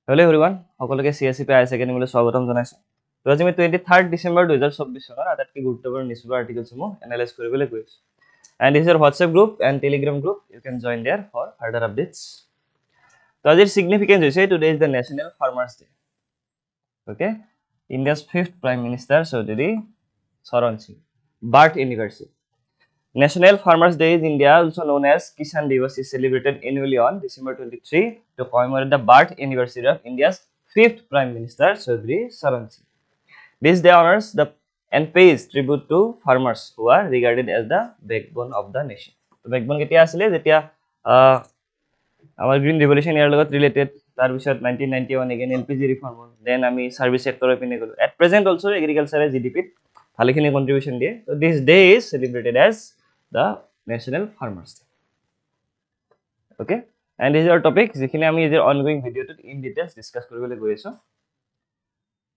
Hello everyone, সকলোকে CSAP Academy স্বাগতম জনাইছো। তো আজি আমি 23 ডিসেম্বৰ 2024 চনৰ আটাইতকৈ গুৰুত্বপূৰ্ণ নিউজৰ আৰ্টিকেলসমূহ এনালাইজ কৰিবলৈ গৈ আছো। And this is our WhatsApp group and Telegram group. You can join there for further updates. তো আজিৰ significance হৈছে today is the National Farmers Day. Okay? India's 5th Prime Minister Chaudhary Charan Singh birth anniversary. National Farmers Day in India, also known as Kisan Diwas, is celebrated annually on December 23 to commemorate the birth anniversary of India's 5th Prime Minister, Chaudhary Charan Singh. This day honors and pays tribute to farmers who are regarded as the backbone of the nation. So, backbone ketia asile jetia our green revolution year logot related. Tar bishat 1991 again LPG reform. Then ami service sector opine golo. At present also agriculture GDP bhalikhini contribution diye. So this day is celebrated as the National Farmers Day. Okay, and this is our topic. Jikhine ami ejer ongoing video to in details discuss koribole goi aso.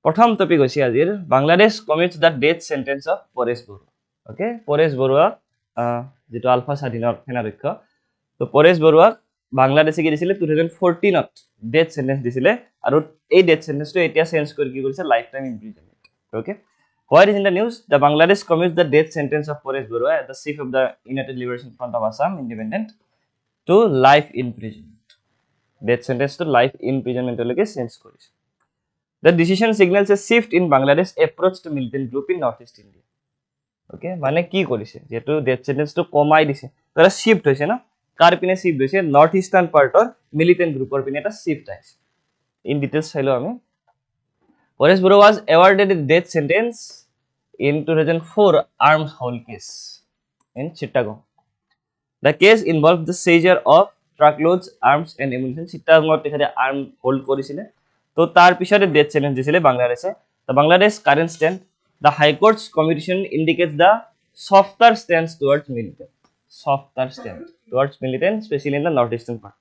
Prothom topic hoise ajir Bangladesh commits the death sentence of Paresh Borua. Okay, Paresh Borua jeto Alpha Sadinor Fenarikho. So Paresh Borua Bangladesh ki disile 2014 ত death sentence disile aru ei death sentence to etia change kori ki korise lifetime imprisonment. Okay. What is in the news? The Bangladesh commits the death sentence of Paresh Borua, the chief of the United Liberation Front of ASSAM, independent, to life imprisonment. Death sentence to life imprisonment like change korise. The decision signals a shift in Bangladesh approach to militant group in Northeast India. Okay, মানে কি কৰিছে যেটো death sentence to কমাই দিছে তারা shift হৈছে না কাৰ পিনে শিফট হৈছে নৰ্থ ইষ্টাৰ্ণ পাৰ্টৰ মিলিটেন্ট গ্ৰুপৰ পিনে এটা শিফট আহিছে ইন ডিটেইলছ চাইলো আমি Paresh Borua was awarded a death sentence in 2004 arms hold case in Chittagong. The case involved the seizure of truckloads, arms and ammunition. Chittagong ekhane arm hold korisile. To tar pisore death sentence disile Bangladeshe. The Bangladesh current stand, the High Court's commission indicates the softer stance towards militant. Softer stance towards militant, especially in the northeastern part.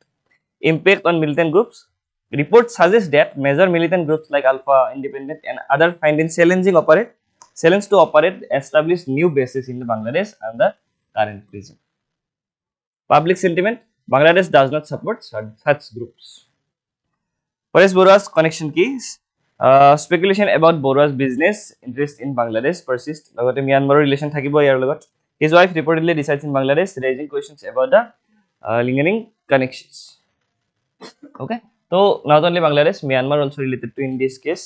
Impact on militant groups. Reports suggest that major militant groups like Alpha, Independent and other find it challenge to operate establish new bases in Bangladesh under current regime. Public sentiment, Bangladesh does not support such groups. Paresh Borua's connection keys, speculation about Borua's business interest in Bangladesh persists. Logote Myanmar relation thakibo yar logot. His wife reportedly resides in Bangladesh, raising questions about the lingering connections. Okay. So not only Bangladesh, Myanmar also related to in this case.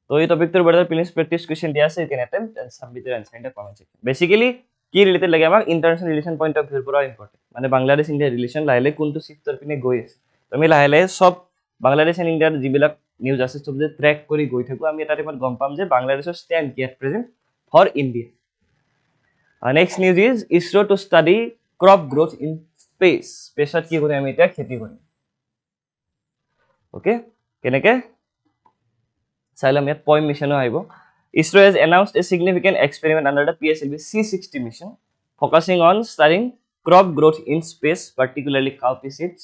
So this topic to better please practice question dia you can attempt and submit your answer in the comment section. Basically, key related lage amak international relation point of view pura important. Mane Bangladesh India relation laile kuntu shifter pine goi ase. To ami laile sob Bangladesh and India jibilak news ase sob je track kori goi thaku ami eta report gom pam je Bangladeshor stand ki at present for India. Next news is ISRO to study crop growth in space. Space at ki kore ami eta kheti kori. Okay, keneke Asylum yet point mission aibo. ISRO has announced a significant experiment under the PSLV C60 mission, focusing on studying crop growth in space, particularly cowpea seeds,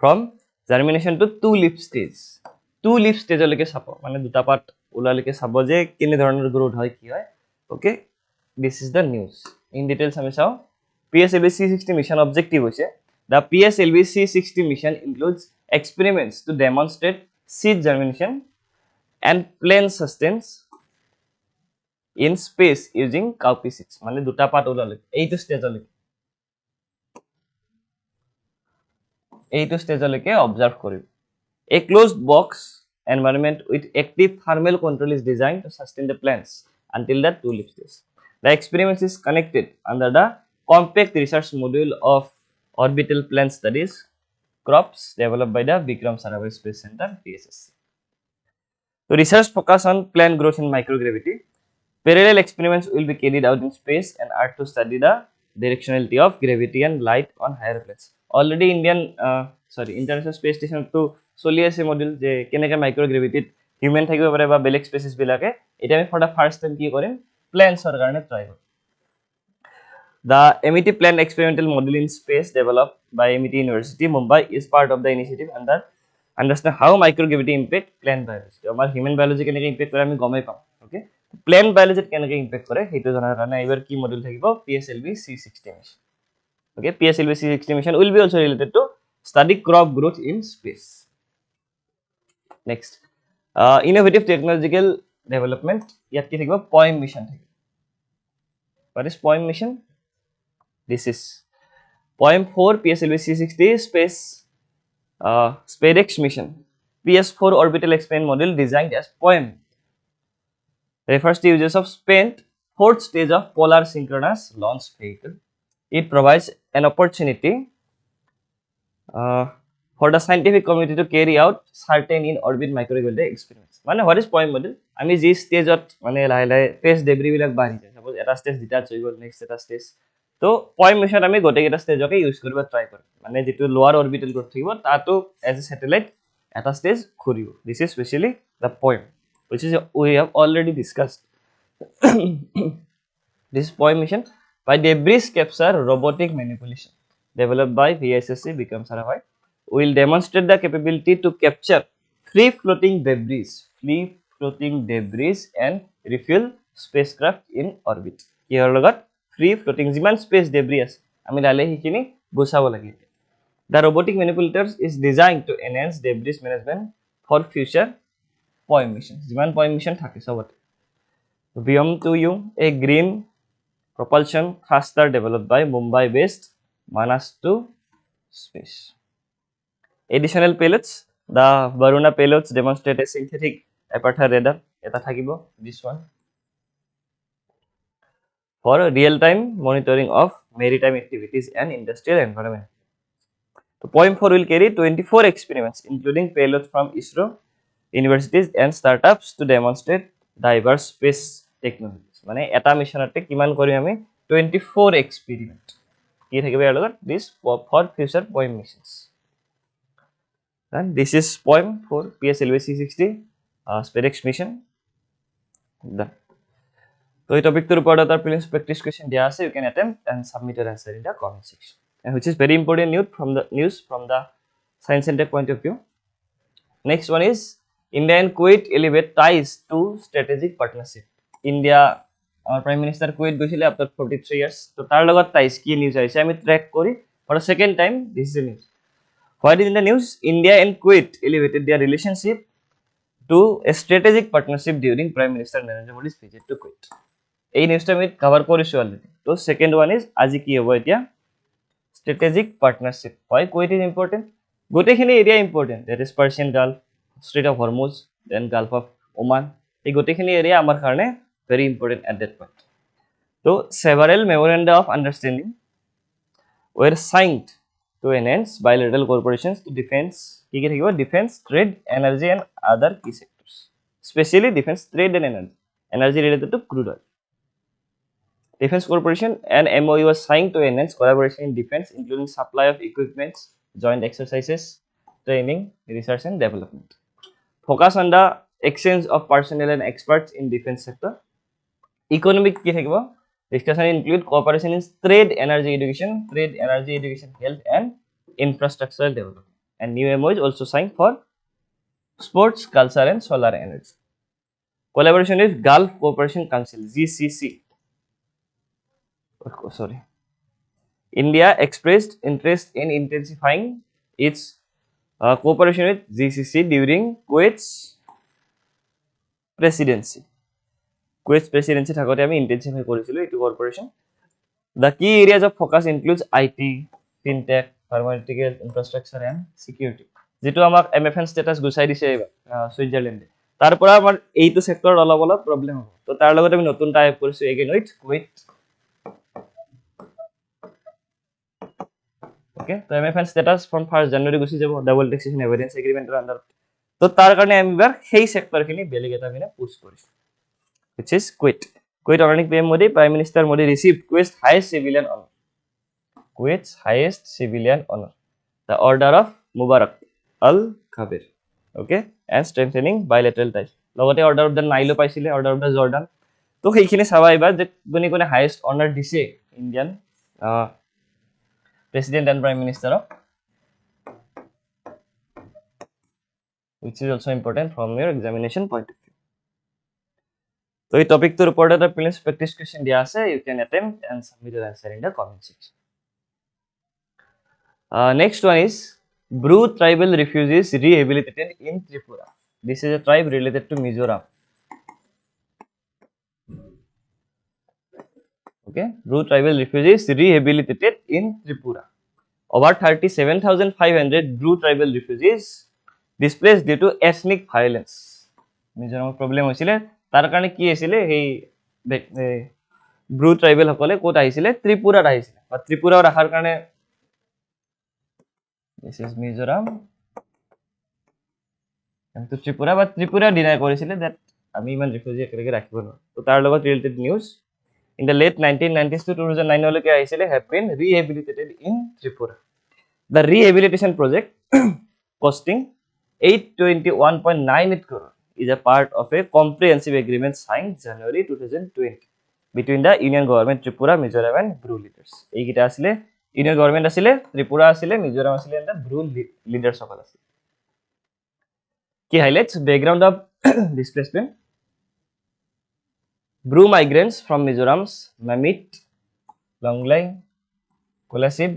from germination to two-leaf stage. Two-leaf stage oleke sabo, mane duta part ulaleke sabo je kene dhoroner growth hoy ki hoy. Okay, this is the news. In details ami sao. PSLV C60 mission objective hoise. The PSLV C60 mission includes experiments to demonstrate seed germination and plant sustenance in space using cowpea seeds. Mane duta part ulale. Eitu stage oleke observe koribo. A closed box environment with active thermal control is designed to sustain the plants until the two-leaf stage. The experiment is connected under the compact research module of orbital plant studies crops developed by the Vikram Sarabhai Space Center (ASSC). So research focus on plant growth in microgravity. Parallel experiments will be carried out in space and are to study the directionality of gravity and light on higher planets. Already International Space Station to choli ase module je keneka microgravity human thakibo pare ba belek species bilake eta ami for the first time ki korim plants or karone try korim. The MET Plant Experimental Module in Space developed by MET University, Mumbai is part of the initiative under understand how microgravity impact plant biology. Amar human biology keneke impact kore ami gomai pam. Okay, plant biology keneke impact kore hetu janar karone ebar ki module thakibo PSLV C60 mission. Okay, PSLV C60 mission will be also related to study crop growth in space. Next, innovative technological development. ইয়াত কি থাকিব POEM mission থাকিব. What is POEM mission? This is POEM 4 PSLV C60 space SpaceX mission. PS4 orbital experiment module designed as POEM refers to uses of spent fourth stage of polar synchronous launch vehicle. It provides an opportunity for the scientific community to carry out certain in orbit microgravity experiments. মানে what is POEM module? আমি যে স্টেজত মানে লাহে লাহে phase ডেব্ৰি বিলাক বাঢ়ি যায়, suppose এটা stage detach হৈ গ'ল, নেক্সট এটা স্টেজ, তো POEM মিছনত আমি গোটেইকেইটা ষ্টেজকে ইউজ কৰিব ট্ৰাই কৰিম, মানে যিটো লোৱাৰ অৰ্বিটেল গ্ৰুপ থাকিব তাতো এজ এ স্যাটেলাইট এটা স্টেজ ঘূৰিব. This is especially the POEM which is we have already discussed. This POEM mission by debris capture robotic manipulation developed by VASSC becomes certified will demonstrate the capability to capture free floating debris and refuel spacecraft in orbit. Here logot free floating jiman space debris ase ami dale hikini busabo lage. The robotic manipulators is designed to enhance debris management for future POEM missions. Jiman POEM mission thake sobote. BM2U, a green propulsion thruster developed by Mumbai-based Manas 2 Space. Additional payloads, the Varuna payloads demonstrate a synthetic aperture radar. Eta thakibo, this one, for real-time monitoring of maritime activities and industrial environment. So POEM 4 will carry 24 experiments, including payloads from ISRO, universities and startups to demonstrate diverse space technologies. মানে এটা মিশনতে কিমান কৰি আমি 24 experiment কি থাকিব ইয়াৰ লগত, this for future POEM missions. And this is POEM for PSLV C60 SpaceX mission. Done. So এই টপিকটোৰ ওপৰত এটা প্ৰিলিমছ প্ৰেক্টিছ কুৱেশ্যন দিয়া আছে, you can attempt and submit your answer in the comment section, and which is very important news from the science and tech point of view. Next one is India and Kuwait elevate ties to strategic partnership. India, our Prime Minister Kuwait গৈছিলে after 43 years. তো তাৰ লগত ties কি news আহিছে আমি trek কৰি for a second time this is the news. What is in the news? India and Kuwait elevated their relationship to a strategic partnership during Prime Minister Narendra Modi's visit to Kuwait. এই নিউজটা আমি cover কৰিছো already. তো second one is আজি কি হ'ব এতিয়া, strategic partnership. Why Kuwait is important? গোটেইখিনি area important, that is Persian Gulf, Strait of Hormuz, then Gulf of Oman. এই গোটেইখিনি এৰিয়া আমাৰ কাৰণে very important at that point. So several memoranda of understanding were signed to enhance bilateral cooperations to defense, কি কি থাকিব, defense, trade, energy and other key sectors. Especially defense, trade and energy related to crude oil. Defense cooperation and MOU was signed to enhance collaboration in defense, including supply of equipments, joint exercises, training, research and development. Focus on the exchange of personnel and experts in defense sector. Economic ki thakibo, discussion include cooperation in trade, energy education, health and infrastructural development. And new MOU is also signed for sports, culture and solar energy. Collaboration with Gulf Cooperation Council GCC. Sorry. India expressed interest in intensifying its cooperation with GCC during Kuwait's presidency. Kuwait's presidency থাকতে আমি intensify কৰিছিলো এইটো cooperation. The key areas of focus includes IT, fintech, pharmaceutical, infrastructure and security. যেটো আমাক MFN status গুছাই দিছে সুইজাৰলেণ্ডে, তাৰ পৰা আমাৰ এইটো সেক্টৰত অলপ অলপ প্ৰবলেম হ'ব, তো তাৰ লগত আমি নতুন টাইপ কৰিছো again with Kuwait. Okay, so MFN status from 1st January গুছি যাব, ডাবল ট্যাক্সেশন এভিডেন্স এগ্রিমেন্টৰ আন্ডাৰ. তো তাৰ কাৰণে আমি এবাৰ সেই সেক্টৰখিনি বেলেগ এটা মিনে পুশ কৰিছো, which is Kuwait. Kuwait organic PM Modi, Prime Minister Modi received Kuwait's highest civilian honor, the Order of Mubarak Al Khabir. Okay, and strengthening bilateral ties. লগতে Order of the Nile পাইছিলে, Order of the Jordan. তো সেইখিনি চাবা এবাৰ যে কোনে কোনে highest অনাৰ দিছে Indian President and Prime Minister of, which is also important from your examination point of view. So এই টপিকটোৰ ওপৰত এটা প্ৰিলিমছ প্ৰেক্টিছ কুৱেশ্যন দিয়া আছে, you can attempt and submit your answer in the comment section. Next one is Bru tribal refugees rehabilitated in Tripura. This is a tribe related to Mizoram. Okay, Bru tribal refugees rehabilitated in Tripura. Over 37,500 Bru tribal refugees displaced due to ethnic violence. Mizoram problem হৈছিলে তাৰ কাৰণে কি হৈছিলে এই Bru tribal সকলে কোত আহিছিলে ত্ৰিপুৰাত আহিছিলে বা ত্ৰিপুৰা ৰাখাৰ কাৰণে this is Mizoram and to Tripura but Tripura deny কৰিছিলে that আমি ইমান ৰিফিউজি একেলগে ৰাখিব নোৱাৰো তো তাৰ লগত related news in the late 1990s to 2009 লকে আহিছিলে have been rehabilitated in Tripura. The rehabilitation project costing 821.98 crore is a part of a comprehensive agreement signed January 2020 between the Union Government Tripura, Mizoram and Bru leaders. এইকিটা আসলে Union Government আসলে Tripura আসলে Mizoram আসলে and the Bru leaders সকল আছে কি highlights background of displacement. Bru migrants from Mizoram's Mamit, Longlai, Kolasib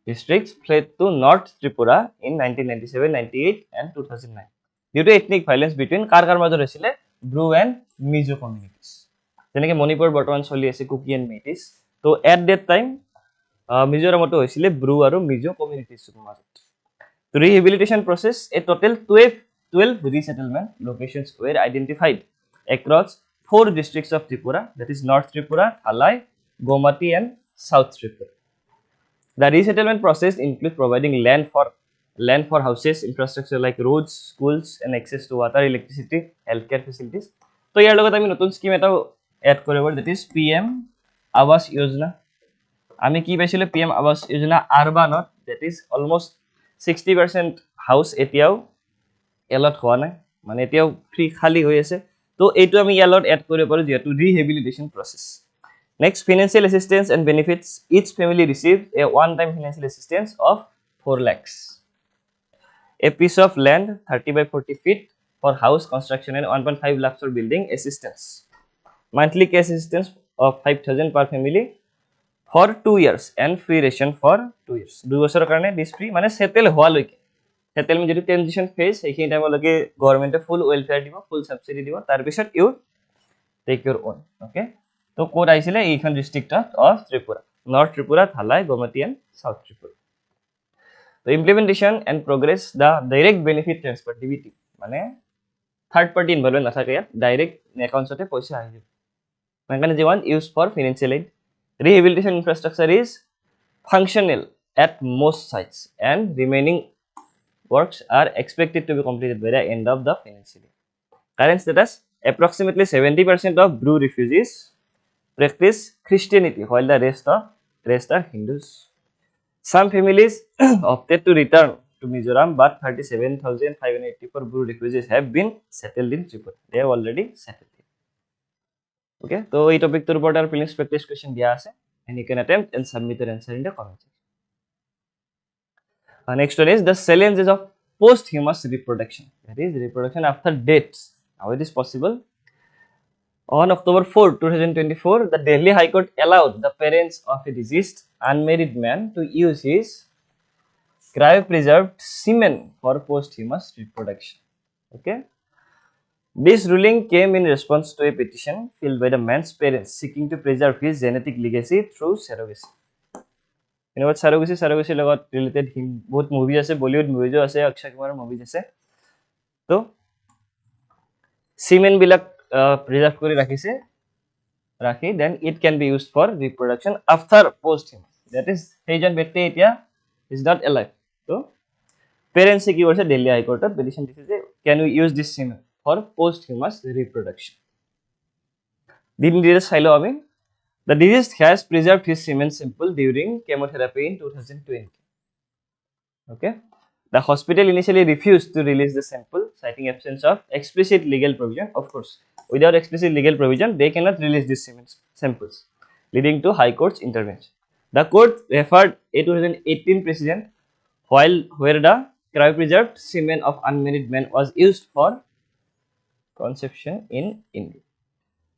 districts fled to North Tripura in 1997, 98 and 2009 due to ethnic violence between Karkar major asile Bru and Mizo communities. যেনেকে মণিপুৰ বৰ্তমান চলি আছে cookie and Meiteis তো এট that time মিজোৰামতো হৈছিলে ব্ৰু আৰু মিজো কমিউনিটিছ মাজত তো rehabilitation process a total 12 resettlement locations were identified across 4 districts of Tripura, that is North Tripura, Thalai, Gomati and South Tripura. The resettlement process includes providing land for houses, infrastructure like roads, schools and access to water, electricity, healthcare facilities. So ইয়াৰ লগত আমি নতুন scheme এটা add কৰিব that is PM Awas Yojana. আমি কি পাইছিলো PM Awas Yojana urbanot that is almost 60% house এতিয়াও allot হোৱা নাই মানে এতিয়াও ফ্ৰী খালি হৈ আছে তো এইটো আমি ইয়ালত এড কৰিব পাৰো যেটো rehabilitation process. Next, financial assistance and benefits. Each family received a one-time financial assistance of 4 lakhs. A piece of land 30 by 40 feet for house construction and 1.5 lakhs for building assistance. Monthly cash assistance of 5,000 per family for 2 years and free ration for 2 years. 2 বছৰৰ কাৰণে this free মানে settle হোৱা লৈকে settlement যদি transition phase এইখিনি টাইমলৈকে গভৰ্ণমেণ্টে ফুল welfare দিব ফুল subsidy দিব তাৰ পিছত you take your own okay তো কোড আইছিলে এইখন district of Tripura north Tripura Dhalai Gomati and south Tripura to implementation and progress the direct benefit transfer DBT মানে থাৰ্ড পাৰ্টি ইনভলভমেন্ট নাথাকে ইয়াত ডাইৰেক্ট একাউণ্টতে পইচা আহি যাব মানে যে one use for financial aid rehabilitation infrastructure is functional at most sites and remaining works are expected to be completed by the end of the financial year. Current status, approximately 70% of Bru refugees practice Christianity while the rest are Hindus. Some families opted to return to Mizoram but 37,584 Bru refugees have been settled in Tripura. They have already settled. Okay, so this topic to report our prelims practice question diya ase and you can attempt and submit your answer in the comment section. Next one is the challenges of posthumous reproduction, that is reproduction after death. How it is possible? On October 4, 2024, the Delhi High Court allowed the parents of a deceased unmarried man to use his cryopreserved semen for posthumous reproduction. Okay. This ruling came in response to a petition filed by the man's parents seeking to preserve his genetic legacy through surrogacy. You know what surrogacy logot related both movies ase Bollywood movies ase Akshay Kumar movies ase to semen bilak preserve kori rakhi then it can be used for reproduction after posthumous, that is heijan bete etia is not alive to parents ki korse Delhi High Court petition dise can we use this semen for posthumous reproduction. The deceased has preserved his semen sample during chemotherapy in 2020. Okay, the hospital initially refused to release the sample, citing absence of explicit legal provision. Of course, without explicit legal provision, they cannot release these semen samples, leading to High Court's intervention. The court referred a 2018 precedent where the cryopreserved semen of unmarried men was used for conception in India.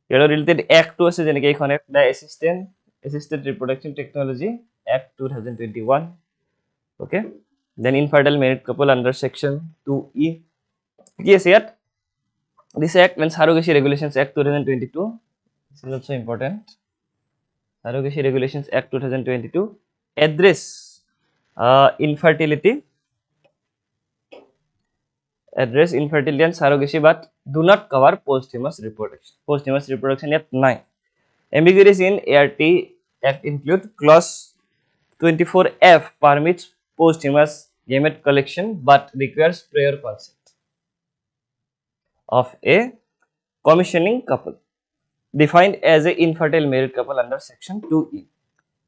Here related Act 2 ase jeneke ekhon the assisted reproduction technology Act 2021. Okay, then infertile married couple under section 2E. Yes, yet This act, when Surrogacy Regulations Act 2022, this is also important. Surrogacy Regulations Act 2022 address infertility and surrogacy, but do not cover posthumous reproduction. Posthumous reproduction yet 9. Ambiguities in ART Act include clause 24F permits posthumous gamete collection but requires prior consent of a commissioning couple defined as a infertile married couple under section 2E.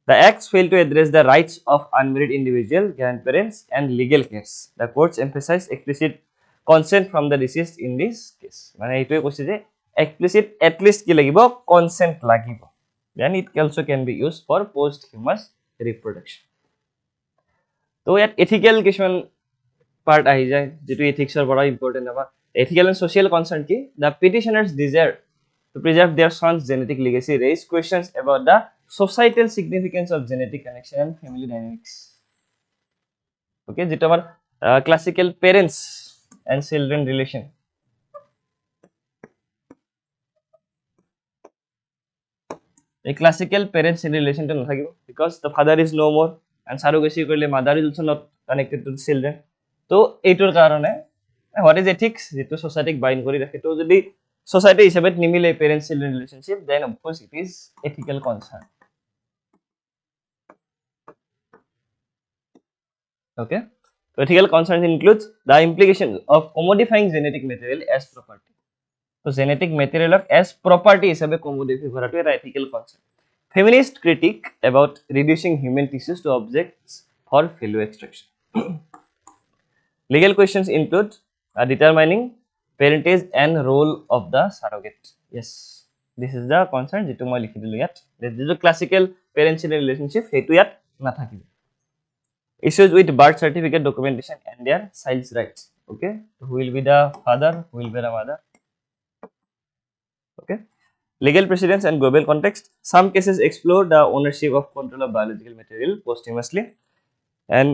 The acts fail to address the rights of unmarried individual, grandparents and legal heirs. The courts emphasize explicit consent from the deceased in this case. মানে এইটোই কৈছে যে explicit at least কি লাগিব consent লাগিব. Then it also can be used for posthumous reproduction. তো ইয়াত ethical কিছুমান part আহি যায় যেটো ethicsৰ পৰা important হ'ব. Ethical and social concern কি? The petitioners desire to preserve their son's genetic legacy raise questions about the societal significance of genetic connection and family dynamics. Okay, যেটা আমার classical parents and children relation. A classical parents in relation to nathakib because the father is no more and surrogacy korle mother is also not connected to the children. So এইটোৰ কাৰণে what is ethics যেটো society bind কৰি ৰাখে তো যদি society হিচাপে নিমিলে parents children relationship then of course it is ethical concern. Okay, so ethical concerns includes the implication of commodifying genetic material as property. So genetic material as property হিচাপে commodify কৰাটো এটা ethical concern. Feminist critique about reducing human tissues to objects for value extraction. Legal questions include determining parentage and role of the surrogate. Yes, this is the concern যেটো মই লিখি দিলো ইয়াত যেটো classical parent child relationship সেইটো ইয়াত নাথাকিব. Issues with birth certificate documentation and their child's rights. Okay, who will be the father, who will be the mother. Okay, legal precedents and global context. Some cases explore the ownership of control of biological material posthumously, and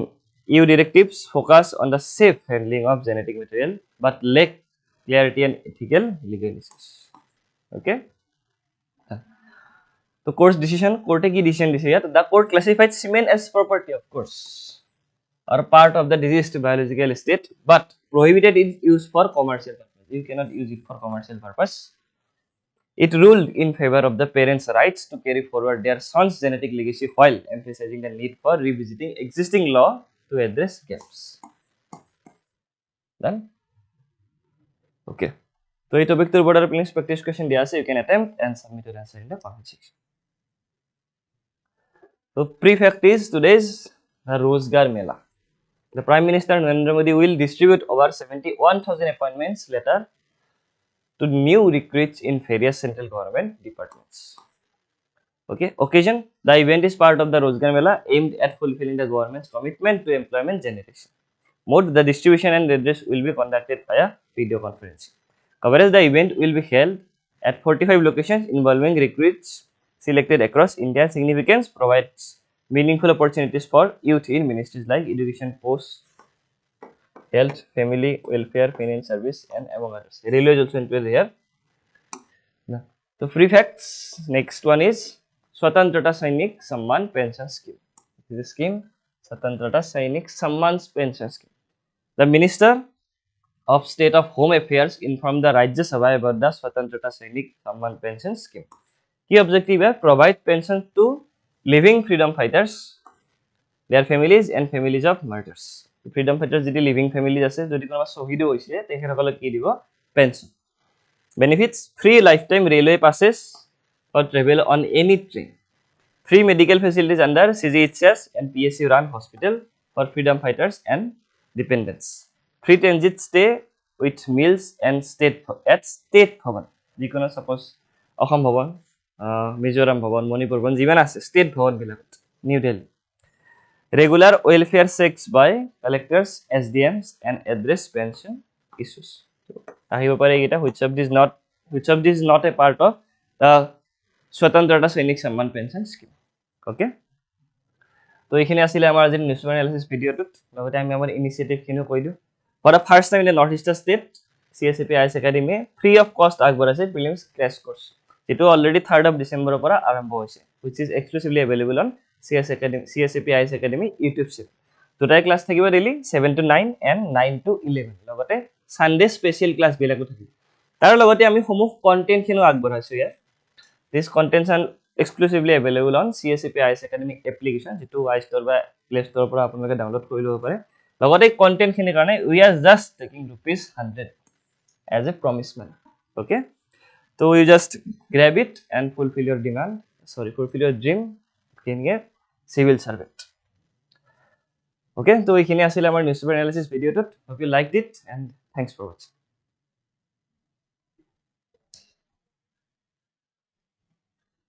EU directives focus on the safe handling of genetic material but lack clarity and ethical legal issues. Okay, so court's decision, court ki decision dise yat the court classified semen as property of course or part of the diseased biological state but prohibited its use for commercial purpose. You cannot use it for commercial purpose. It ruled in favor of the parents' rights to carry forward their son's genetic legacy while emphasizing the need for revisiting existing law to address gaps. Done? Okay. So, this topic to border please practice question dia ase, you can attempt and submit your answer in the comment section. So, prefect is today's the Rozgar Mela. The Prime Minister Narendra Modi will distribute over 71,000 appointments letter to new recruits in various central government departments. Okay, occasion, the event is part of the Rozgar Mela aimed at fulfilling the government's commitment to employment generation. Mode, the distribution and redress will be conducted via video conferencing. Coverage, the event will be held at 45 locations involving recruits selected across India. Significance provides meaningful opportunities for youth in ministries like education, post, health, family, welfare, finance service and among others. Railway is also included here. So free facts, next one is Swatantrata Sainik Samman Pension Scheme. This is the scheme Swatantrata Sainik Samman Pension Scheme. The Minister of State of Home Affairs informed the Rajya Sabha about the Swatantrata Sainik Samman Pension Scheme. Key objective is provide pension to living freedom fighters, their families and families of martyrs. Freedom fighters jodi living families ase jodi konoba shohid hoise tekhokolok ki dibo pension. Benefits: free lifetime railway passes for travel on any train, free medical facilities under CGHS and PSU run hospital for freedom fighters and dependents, free transit stay with meals and state bhavan jikono suppose Assam bhavan, Mizoram bhavan, Manipur bhavan jiban ase state bhavan bilakot New Delhi. Regular welfare checks by collectors, SDMs and address pension issues. Ahibo pare eta which of these is not a part of the Swatantrata Sainik Samman Pension Scheme. Okay, তো এইখিনি আছিল আমাৰ আজি news analysis ভিডিওটোত লগতে আমি আমাৰ initiative খিনিও কৈ দিও। For the first time in the Northeastern state, CSAP IS Academy free of কষ্ট আগবঢ়াইছে প্ৰিলিমছ ক্ৰেছ কোৰ্চ, যেটো অলৰেডি 3rd of December পৰা আৰম্ভ হৈছে, which is exclusively available on CSAP IS Academy YouTube channel. দুটাই ক্লাছ থাকিব daily 7 to 9 and 9 to 11, লগতে Sunday special class বিলাকো থাকিব। তাৰ লগতে আমি সমূহ কন্টেন্ট খিনিও আগবঢ়াইছো ইয়াত। These contents are exclusively available on CSAP IS Academy application, যেটো iStore বা Play Store পৰা আপোনালোকে ডাউনলোড কৰি ল'ব পাৰে। লগতে কন্টেন্ট খিনিৰ কাৰণে we are just taking ₹100 as a promise money. Okay, so you just grab it and fulfill your dream being a civil servant. Okay, so এইখিনি আছিল আমাৰ newspaper analysis ভিডিওটোত। Hope you liked it and thanks for watching.